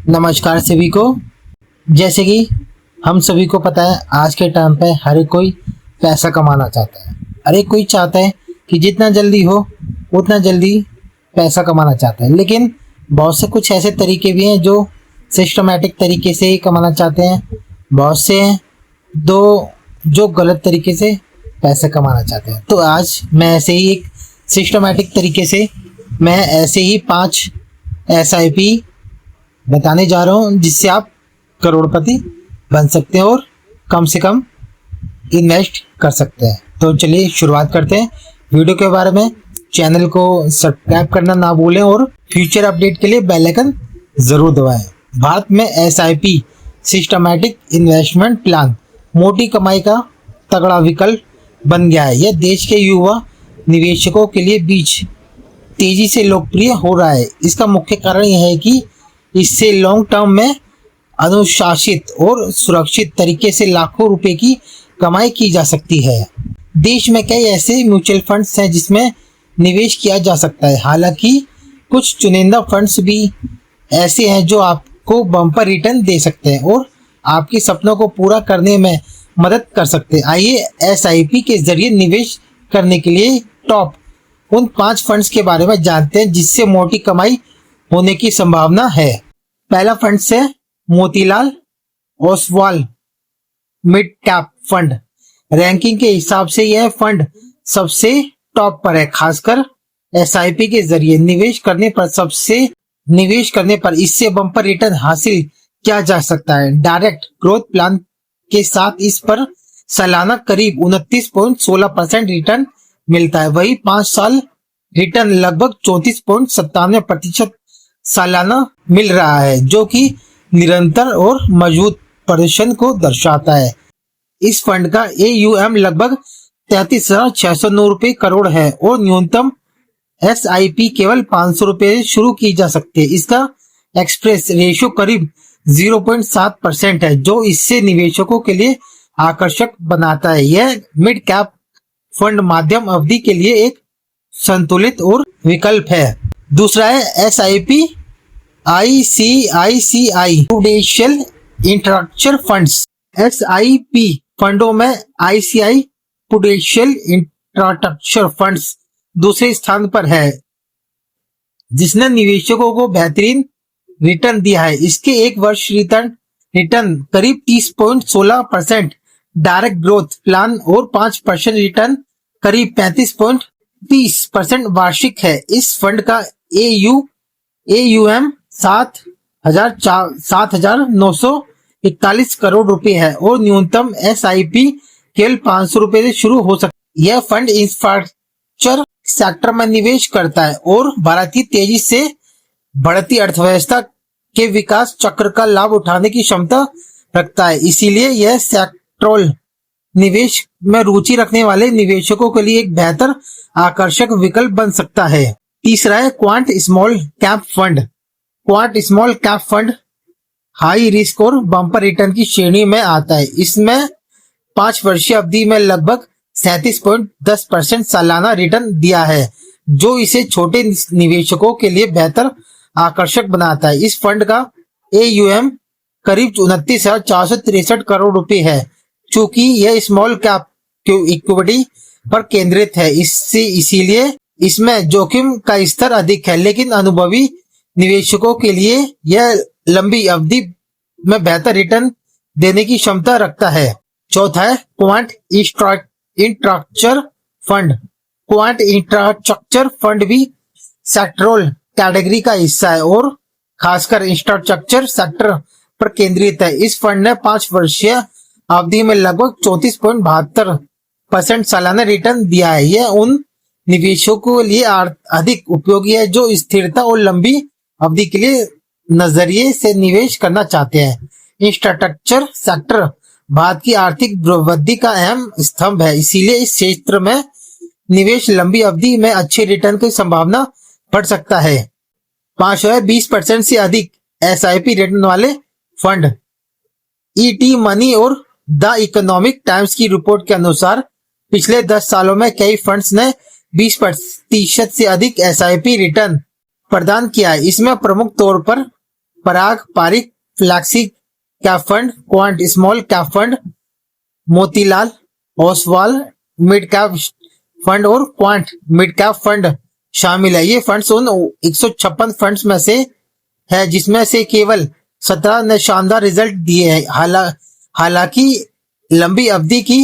नमस्कार सभी को। जैसे कि हम सभी को पता है, आज के टाइम पे हर एक कोई पैसा कमाना चाहता है। हर एक कोई चाहता है कि जितना जल्दी हो उतना जल्दी पैसा कमाना चाहता है, लेकिन बहुत से कुछ ऐसे तरीके भी हैं जो सिस्टमैटिक तरीके से ही कमाना चाहते हैं। बहुत से हैं जो गलत तरीके से पैसा कमाना चाहते हैं। तो आज मैं ऐसे ही एक सिस्टमैटिक तरीके से मैं ऐसे ही 5 SIP बताने जा रहा हूँ जिससे आप करोड़पति बन सकते हैं और कम से कम इन्वेस्ट कर सकते हैं। तो चलिए शुरुआत करते हैं वीडियो के बारे में। चैनल को सब्सक्राइब करना ना भूलें और फ्यूचर अपडेट के लिए बेल आइकन ज़रूर दबाएं। भारत में SIP सिस्टमैटिक इन्वेस्टमेंट प्लान मोटी कमाई का तगड़ा विकल्प बन गया है। यह देश के युवा निवेशकों के लिए बीच तेजी से लोकप्रिय हो रहा है। इसका मुख्य कारण यह है कि इससे लॉन्ग टर्म में अनुशासित और सुरक्षित तरीके से लाखों रुपए की कमाई की जा सकती है। देश में कई ऐसे म्यूचुअल फंड्स हैं जिसमें निवेश किया जा सकता है। हालांकि कुछ चुनिंदा फंड्स भी ऐसे हैं जो आपको बम्पर रिटर्न दे सकते हैं और आपके सपनों को पूरा करने में मदद कर सकते हैं। आइए SIP के जरिए निवेश करने के लिए टॉप उन 5 फंड्स के बारे में जानते हैं जिससे मोटी कमाई होने की संभावना है। पहला फंड है Motilal Oswal mid cap fund. Ranking के हिसाब से यह फंड सबसे टॉप पर है। खासकर SIP के जरिए निवेश करने पर इससे बम्पर रिटर्न हासिल किया जा सकता है। डायरेक्ट ग्रोथ प्लान के साथ इस पर सालाना करीब 29.16% रिटर्न मिलता है। वही 5 साल रिटर्न लगभग 34.97% सालाना मिल रहा है, जो कि निरंतर और मजबूत प्रदर्शन को दर्शाता है। इस फंड का AUM लगभग 33,609 रुपए करोड़ है और न्यूनतम SIP केवल 500 रुपए से शुरू की जा सकती है। इसका एक्सप्रेस रेशियो करीब 0.7% है, जो इससे निवेशकों के लिए आकर्षक बनाता है। यह मिड कैप फंड मध्यम अवधि के लिए एक संतुलित और विकल्प है। दूसरा है SIP ICICI prudential infrastructure funds. SIP फंडों में ICICI प्रूडेंशियल इंफ्रास्ट्रक्चर फंड्स दूसरे स्थान पर है, जिसने निवेशकों को बेहतरीन रिटर्न दिया है। इसके 1 वर्ष रिटर्न करीब 30.16%, डायरेक्ट ग्रोथ प्लान और 5% रिटर्न करीब 35.30% वार्षिक है। इस फंड का AUM 7,941 करोड़ रुपए है और न्यूनतम SIP केवल 500 रुपए से शुरू हो सकता है। यह फंड इंफ्रास्ट्रक्चर सेक्टर में निवेश करता है और भारतीय तेजी से बढ़ती अर्थव्यवस्था के विकास चक्र का लाभ उठाने की क्षमता रखता है। इसीलिए यह सेक्टरल निवेश में रुचि रखने वाले निवेशकों के लिए एक बेहतर आकर्षक विकल्प बन सकता है। तीसरा है quant small cap fund. Quant small cap fund high risk और बम्पर रिटर्न की श्रेणी में आता है। इसमें 5 वर्षीय अवधि में लगभग 37.10% सालाना रिटर्न दिया है, जो इसे छोटे निवेशकों के लिए बेहतर आकर्षक बनाता है। इस फंड का AUM करीब 29,463 करोड़ रुपए है। चूंकि यह स्मॉल कैप इक्विटी पर केंद्रित है, इसीलिए इसमें जोखिम का स्तर अधिक है, लेकिन अनुभवी निवेशकों के लिए यह लंबी अवधि में बेहतर रिटर्न देने की क्षमता रखता है। चौथा है quant infrastructure fund. Quant infrastructure fund भी सेक्टरल कैटेगरी का हिस्सा है और खासकर इंफ्रास्ट्रक्चर सेक्टर पर केंद्रित है। इस फंड ने 5 वर्षीय अवधि में लगभग 34.72% सालाना रिटर्न दिया है। यह उन निवेशकों के लिए अधिक उपयोगी है जो स्थिरता और लंबी अवधि के लिए नजरिए से निवेश करना चाहते हैं। इंफ्रास्ट्रक्चर सेक्टर भारत की आर्थिक वृद्धि का अहम स्तंभ है, इसीलिए इस क्षेत्र में निवेश लंबी अवधि में अच्छे रिटर्न की संभावना बढ़ सकता है। 20% से अधिक SIP रिटर्न वाले फंड। ET मनी और द इकोनॉमिक टाइम्स की रिपोर्ट के अनुसार पिछले 10 सालों में कई फंड्स ने 20% से अधिक SIP रिटर्न प्रदान किया है। इसमें प्रमुख तौर पर Parag Parikh flexi cap fund, Quant small cap fund, Motilal Oswal mid cap fund और क्वांट मिड कैप फंड शामिल है। ये फंड्स उन 156 फंड्स में से है जिसमें से केवल 17 ने शानदार रिजल्ट दिए हैं। हालांकि लंबी अवधि की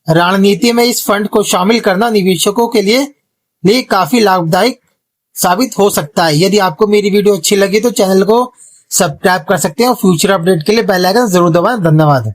रणनीति में इस फंड को शामिल करना निवेशकों के लिए काफी लाभदायक साबित हो सकता है। यदि आपको मेरी वीडियो अच्छी लगी तो चैनल को सब्सक्राइब कर सकते हैं और फ्यूचर अपडेट के लिए बेल आइकन जरूर दबाएं। धन्यवाद।